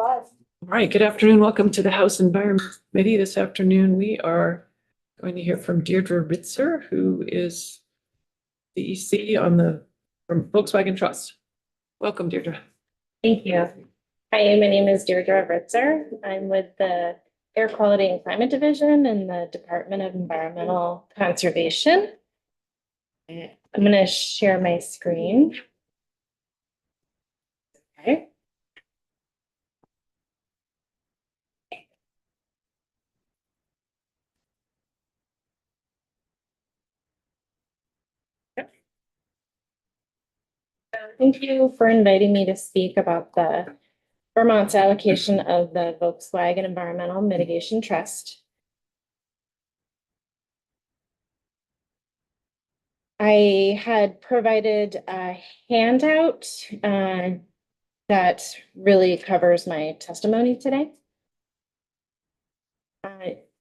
All right, good afternoon. Welcome to the House Environment Committee. This afternoon, we are going to hear from Deirdre Ritzer, who is the EC from Volkswagen Trust. Welcome, Deirdre. Thank you. Hi, my name is Deirdre Ritzer. I'm with the Air Quality and Climate Division in the Department of Environmental Conservation. I'm going to share my screen. Okay. Thank you for inviting me to speak about the Vermont's allocation of the Volkswagen Environmental Mitigation Trust. I had provided a handout that really covers my testimony today.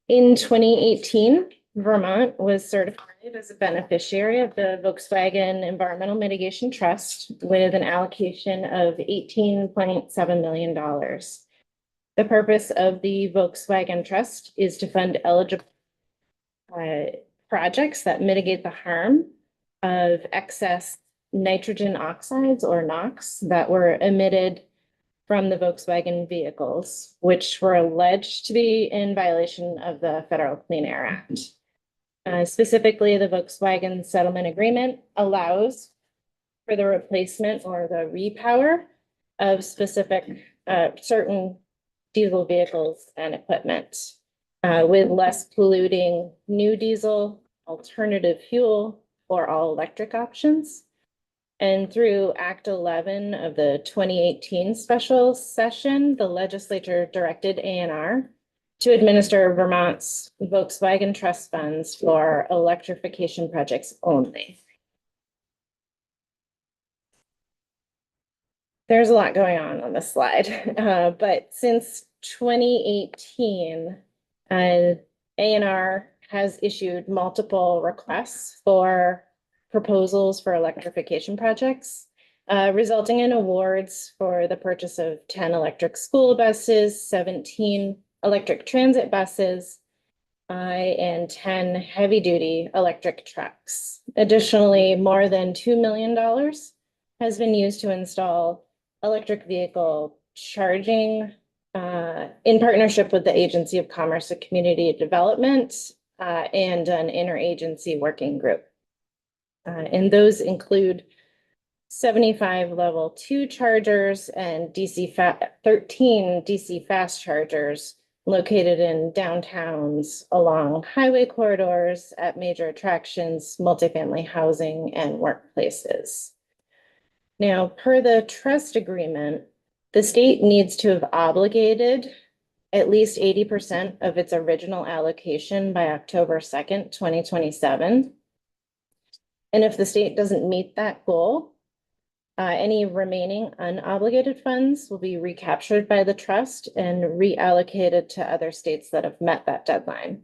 In 2018, Vermont was certified as a beneficiary of the Volkswagen Environmental Mitigation Trust with an allocation of $18.7 million. The purpose of the Volkswagen Trust is to fund eligible projects that mitigate the harm of excess nitrogen oxides or NOx that were emitted from the Volkswagen vehicles, which were alleged to be in violation of the Federal Clean Air Act. Specifically, the Volkswagen settlement agreement allows for the replacement or the repower of specific certain diesel vehicles and equipment with less polluting new diesel, alternative fuel, or all electric options. And through Act 11 of the 2018 special session, the legislature directed ANR to administer Vermont's Volkswagen Trust funds for electrification projects only. There's a lot going on this slide, but since 2018, ANR has issued multiple requests for proposals for electrification projects, resulting in awards for the purchase of 10 electric school buses, 17 electric transit buses, and 10 heavy-duty electric trucks. Additionally, more than $2 million has been used to install electric vehicle charging in partnership with the Agency of Commerce and Community Development and an interagency working group. And those include 75 level 2 chargers and 13 DC fast chargers located in downtowns, along highway corridors, at major attractions, multifamily housing, and workplaces. Now, per the trust agreement, the state needs to have obligated at least 80% of its original allocation by October 2nd, 2027. And if the state doesn't meet that goal, any remaining unobligated funds will be recaptured by the trust and reallocated to other states that have met that deadline.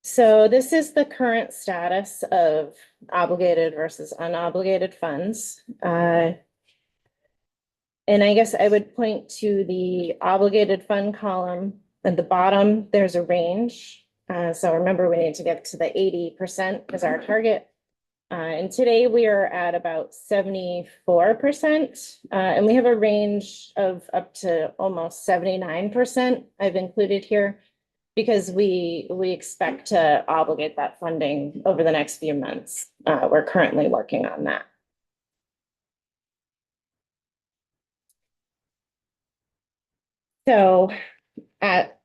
So this is the current status of obligated versus unobligated funds. And I guess I would point to the obligated fund column at the bottom. There's a range. So remember, we need to get to the 80% as our target. And today we are at about 74%. And we have a range of up to almost 79% I've included here because we expect to obligate that funding over the next few months. We're currently working on that. So at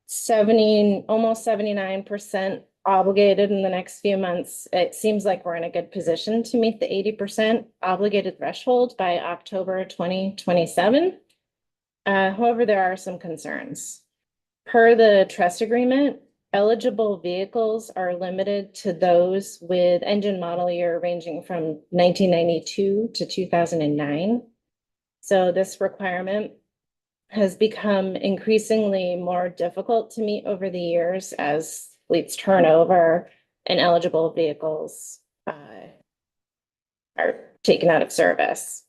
almost 79% obligated in the next few months, it seems like we're in a good position to meet the 80% obligated threshold by October 2027. However, there are some concerns. Per the trust agreement, eligible vehicles are limited to those with engine model year ranging from 1992 to 2009. So this requirement has become increasingly more difficult to meet over the years as fleets turn over and eligible vehicles are taken out of service.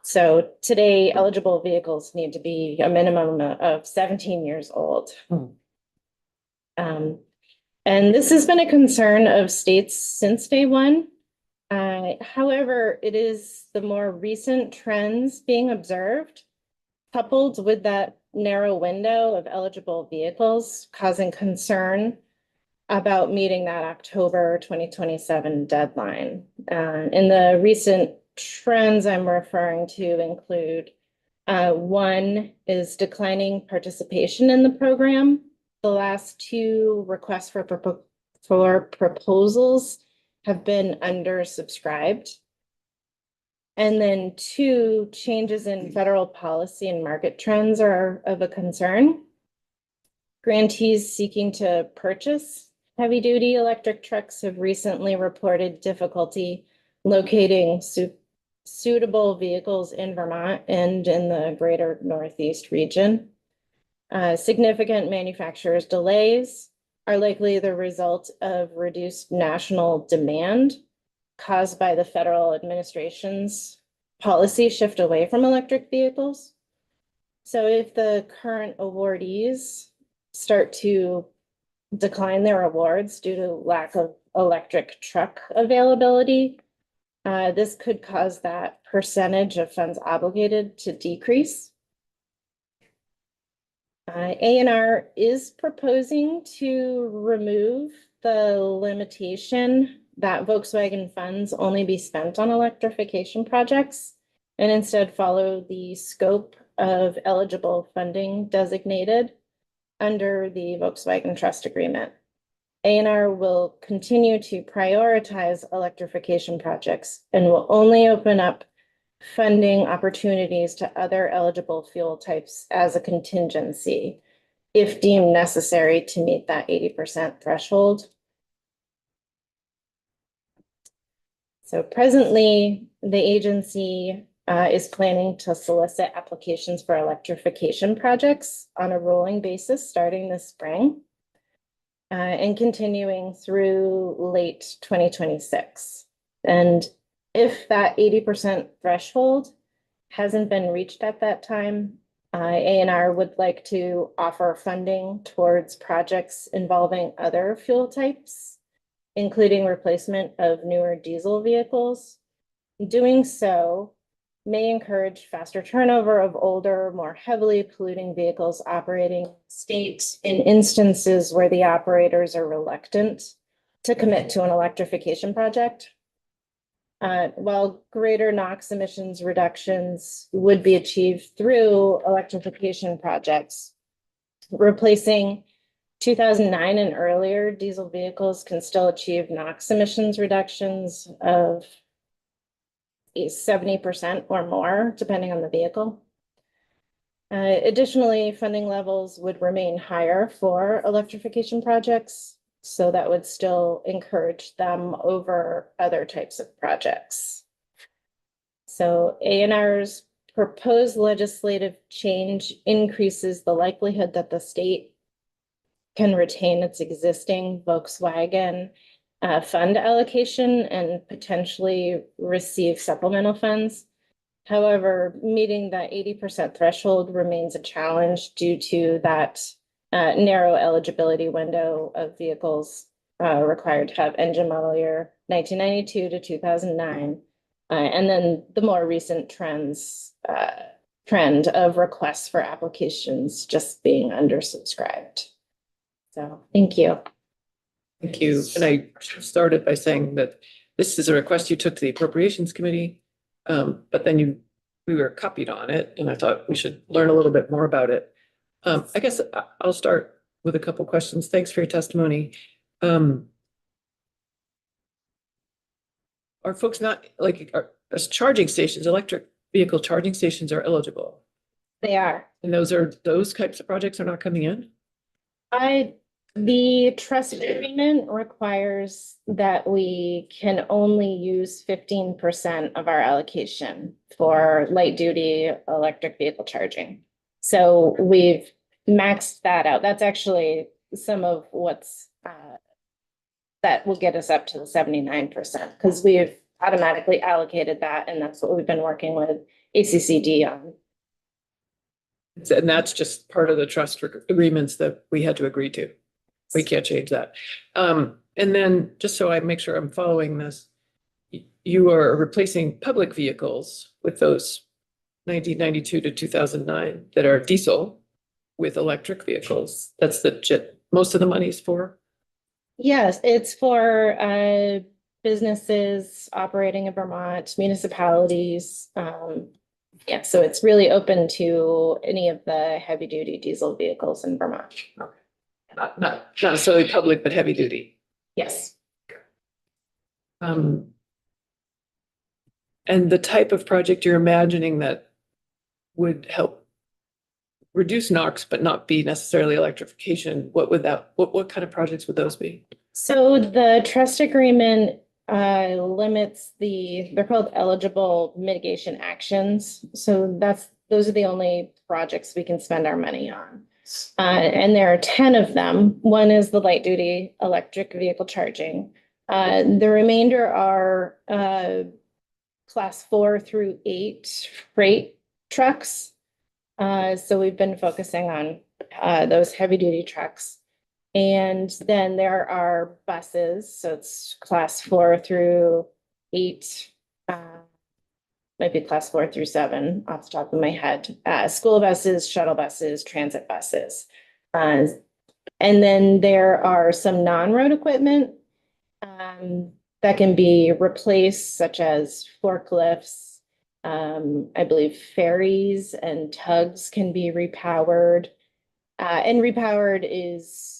So today, eligible vehicles need to be a minimum of 17 years old. And this has been a concern of states since day one. However, it is the more recent trends being observed, coupled with that narrow window of eligible vehicles, causing concern about meeting that October 2027 deadline. And the recent trends I'm referring to include one is declining participation in the program. The last two requests for proposals have been undersubscribed. And then two, changes in federal policy and market trends are of a concern. Grantees seeking to purchase heavy-duty electric trucks have recently reported difficulty locating suitable vehicles in Vermont and in the greater Northeast region. Significant manufacturers' delays are likely the result of reduced national demand caused by the federal administration's policy shift away from electric vehicles. So if the current awardees start to decline their awards due to lack of electric truck availability, this could cause that percentage of funds obligated to decrease. ANR is proposing to remove the limitation that Volkswagen funds only be spent on electrification projects and instead follow the scope of eligible funding designated under the Volkswagen Trust Agreement. ANR will continue to prioritize electrification projects and will only open up funding opportunities to other eligible fuel types as a contingency if deemed necessary to meet that 80% threshold. So presently, the agency is planning to solicit applications for electrification projects on a rolling basis starting this spring and continuing through late 2026. And if that 80% threshold hasn't been reached at that time, ANR would like to offer funding towards projects involving other fuel types, including replacement of newer diesel vehicles. Doing so may encourage faster turnover of older, more heavily polluting vehicles operating state in instances where the operators are reluctant to commit to an electrification project. While greater NOx emissions reductions would be achieved through electrification projects, replacing 2009 and earlier diesel vehicles can still achieve NOx emissions reductions of 70% or more, depending on the vehicle. Additionally, funding levels would remain higher for electrification projects, so that would still encourage them over other types of projects. So ANR's proposed legislative change increases the likelihood that the state can retain its existing Volkswagen fund allocation and potentially receive supplemental funds. However, meeting that 80% threshold remains a challenge due to that narrow eligibility window of vehicles required to have engine model year 1992 to 2009. And then the more recent trend of requests for applications just being undersubscribed. So thank you. Thank you. And I started by saying that this is a request you took to the Appropriations Committee, but then we were copied on it, and I thought we should learn a little bit more about it. I guess I'll start with a couple questions. Thanks for your testimony. Are folks not as charging stations, electric vehicle charging stations are eligible? They are. And those types of projects are not coming in? The trust agreement requires that we can only use 15% of our allocation for light duty electric vehicle charging. So we've maxed that out. That's actually some of what's that will get us up to the 79% because we've automatically allocated that, and that's what we've been working with ACCD on. And that's just part of the trust agreements that we had to agree to. We can't change that. And then just so I make sure I'm following this, you are replacing public vehicles with those 1992 to 2009 that are diesel with electric vehicles. That's most of the money's for. Yes, it's for businesses operating in Vermont, municipalities. Yeah, so it's really open to any of the heavy duty diesel vehicles in Vermont. Not necessarily public, but heavy duty. Yes. And the type of project you're imagining that would help reduce NOx, but not be necessarily electrification, what kind of projects would those be? So the trust agreement limits they're called eligible mitigation actions. So those are the only projects we can spend our money on. And there are 10 of them. One is the light duty electric vehicle charging. The remainder are class 4 through 8 freight trucks. So we've been focusing on those heavy duty trucks. And then there are buses, so it's class 4 through 8, might be class 4 through 7 off the top of my head. School buses, shuttle buses, transit buses. And then there are some non-road equipment that can be replaced, such as forklifts. I believe ferries and tugs can be repowered. And repowered is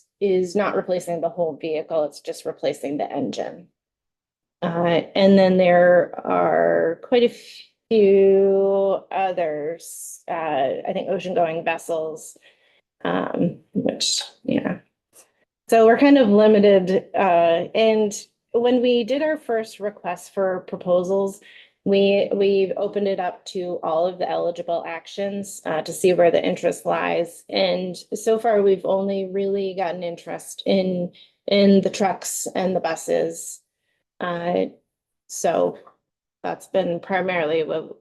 not replacing the whole vehicle, it's just replacing the engine. And then there are quite a few others, I think ocean-going vessels, which, yeah. So we're kind of limited. And when we did our first request for proposals, we opened it up to all of the eligible actions to see where the interest lies. And so far, we've only really gotten interest in the trucks and the buses. So that's been primarily what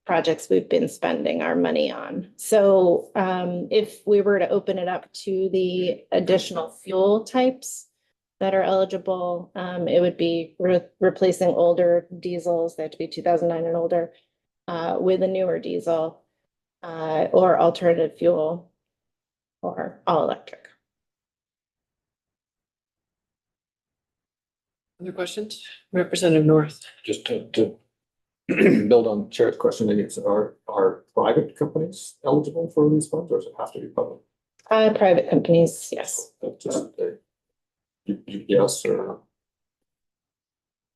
projects we've been spending our money on. So if we were to open it up to the additional fuel types that are eligible, it would be replacing older diesels, they have to be 2009 and older, with a newer diesel or alternative fuel or all electric. Other questions? Representative North. Just to build on Chair's question, are private companies eligible for these funds, or does it have to be public? Private companies, yes. That's just UPS or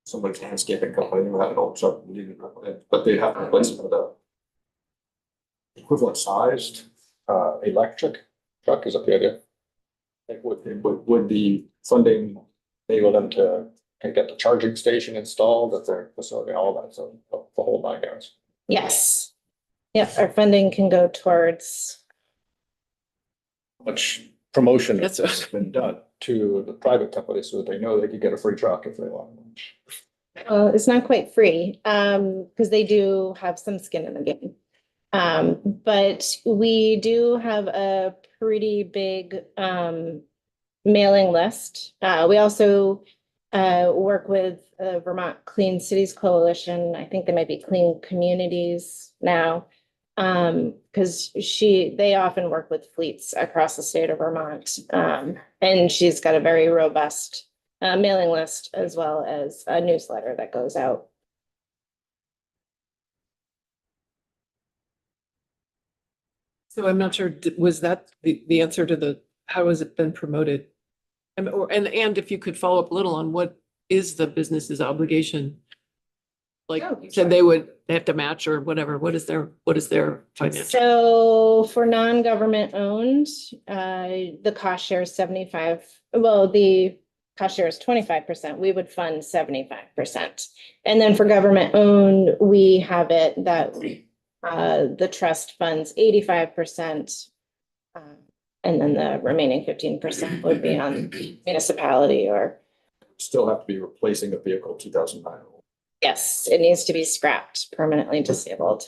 somebody's landscaping company who had an old truck, and needed it, but they have to replace it with a equivalent sized electric truck. Is that the idea? Like would the funding enable them to get the charging station installed at their facility, all that, so the whole 9 yards? Yes. Yeah, our funding can go towards. Much promotion That's has been done to the private companies so that they know they could get a free truck if they want. It's not quite free, because they do have some skin in the game. But we do have a pretty big mailing list. We also work with Vermont Clean Cities Coalition. I think they might be Clean Communities now. Because they often work with fleets across the state of Vermont. And she's got a very robust mailing list as well as a newsletter that goes out. So I'm not sure, was that the answer to how has it been promoted? And if you could follow up a little on what is the business's obligation? Like you said, they have to match or whatever. What is their financial? So for non-government owned, the cost share is 75. Well, the cost share is 25%. We would fund 75%. And then for government owned, we have it that the trust funds 85%. And then the remaining 15% would be on municipality or. Still have to be replacing a vehicle 2009. Yes, it needs to be scrapped, permanently disabled.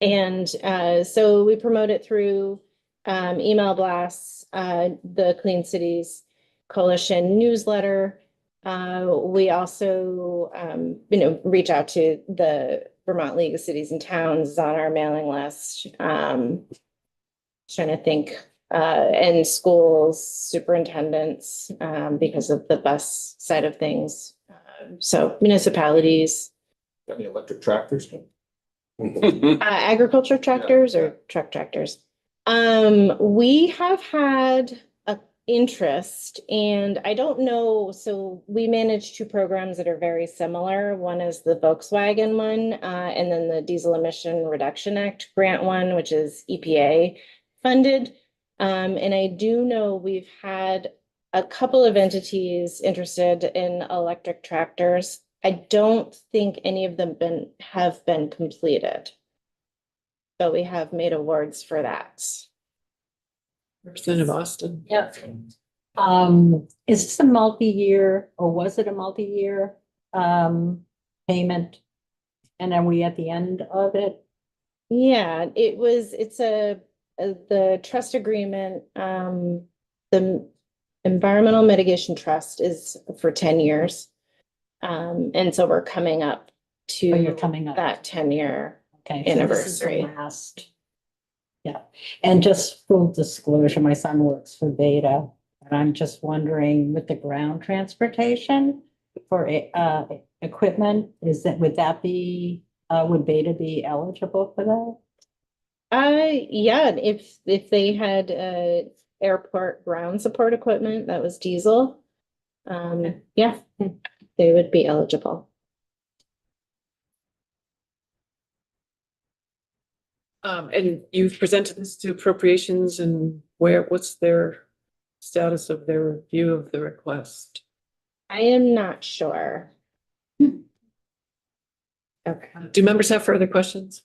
And so we promote it through email blasts, the Clean Cities Coalition newsletter. We also, reach out to the Vermont League of Cities and Towns on our mailing list. Trying to think, and schools, superintendents, because of the bus side of things. So municipalities, Got any electric tractors? agriculture tractors or truck tractors. We have had a interest, and I don't know, so we manage two programs that are very similar. One is the Volkswagen one, and then the Diesel Emission Reduction Act grant one, which is EPA funded. And I do know we've had a couple of entities interested in electric tractors. I don't think any of them have been completed. But we have made awards for that. Representative Austin. Yeah. Is this a multi-year or was it a multi-year payment? And are we at the end of it? Yeah, it's the trust agreement, the Environmental Mitigation Trust is for 10 years. And so we're coming up Oh, you're to coming up. that 10-year. Okay. So this is the anniversary. last. Yeah. And just full disclosure, my son works for Beta. And I'm just wondering with the ground transportation for equipment, would that be, would Beta be eligible for that? Yeah, if they had airport ground support equipment that was diesel, yeah, they would be eligible. And you've presented this to appropriations and what's their status of their review of the request? I am not sure. Okay. Do members have further questions?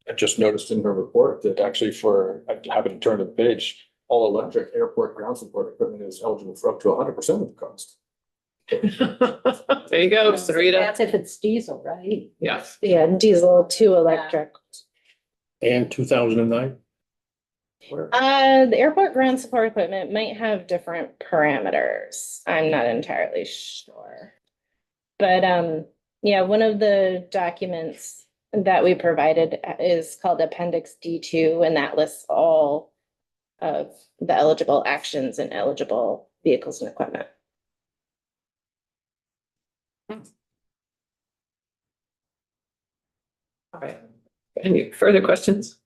I just noticed in her report that actually I haven't turned the page, all electric airport ground support equipment is eligible for up to 100% of the cost. There you go, Sarita. That's if it's diesel, right? Yes. Yeah, diesel to electric. And 2009? The airport ground support equipment might have different parameters. I'm not entirely sure. But yeah, one of the documents that we provided is called Appendix D2, and that lists all of the eligible actions and eligible vehicles and equipment. All right. Any further questions?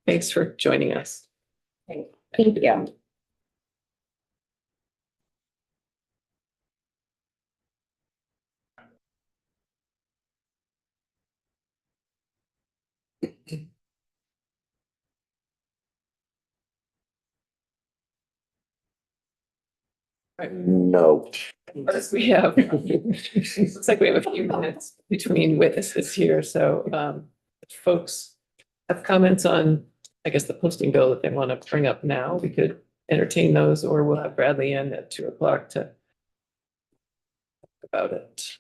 Thanks for joining us. Thank you. No. We have, looks like we have a few minutes between witnesses here, so if folks have comments on, I guess, the posting bill that they want to bring up now, we could entertain those, or we'll have Bradley in at 2 o'clock to talk about it.